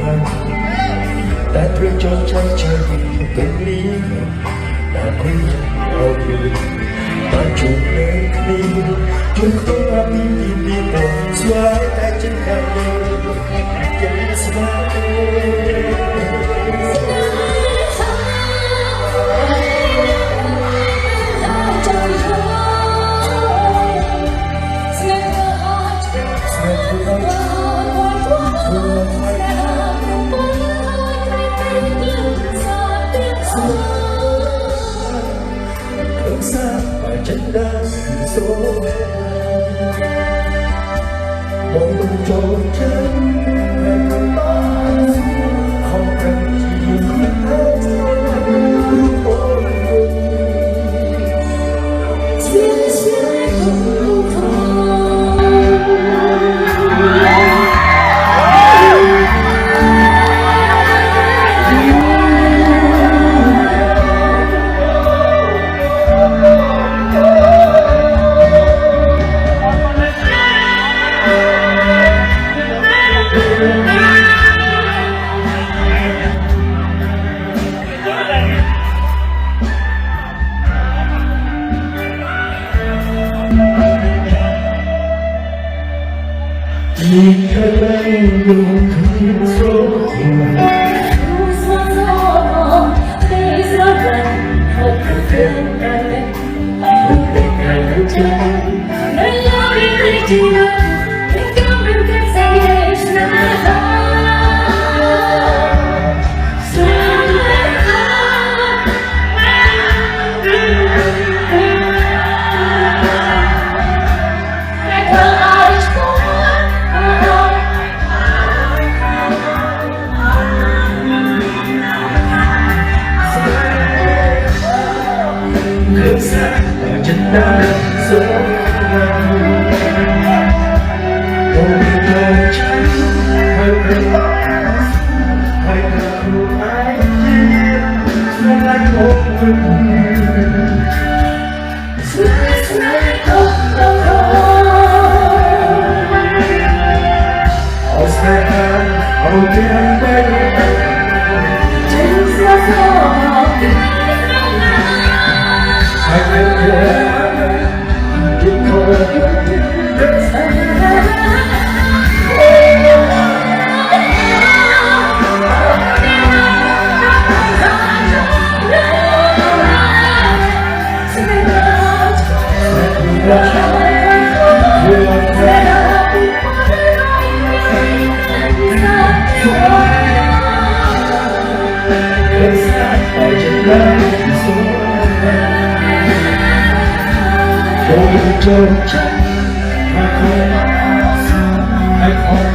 หันแต่เธอจงใจใจเป็นนี้แต่คุณเอาอยู่มาจูบเล่นนี้จนตัวมีดีหมดสวายแต่ฉันขาดยังสบายฉันได้โซ่มองดูโจทย์ฉันให้คนบ้าของกันที่ให้เธอรู้ผลเชื่อเชื่อรู้ผลที่เธอไม่รู้คือโซ่ฉันได้สวยโอ้ยโดนฉันให้เธอรู้ไหมสวยโอ้ยสวยโอ้เอาแสงเอาเทียนไปฉันเสียสละI can't getโอ้ยโจทย์ฉันให้คนให้คน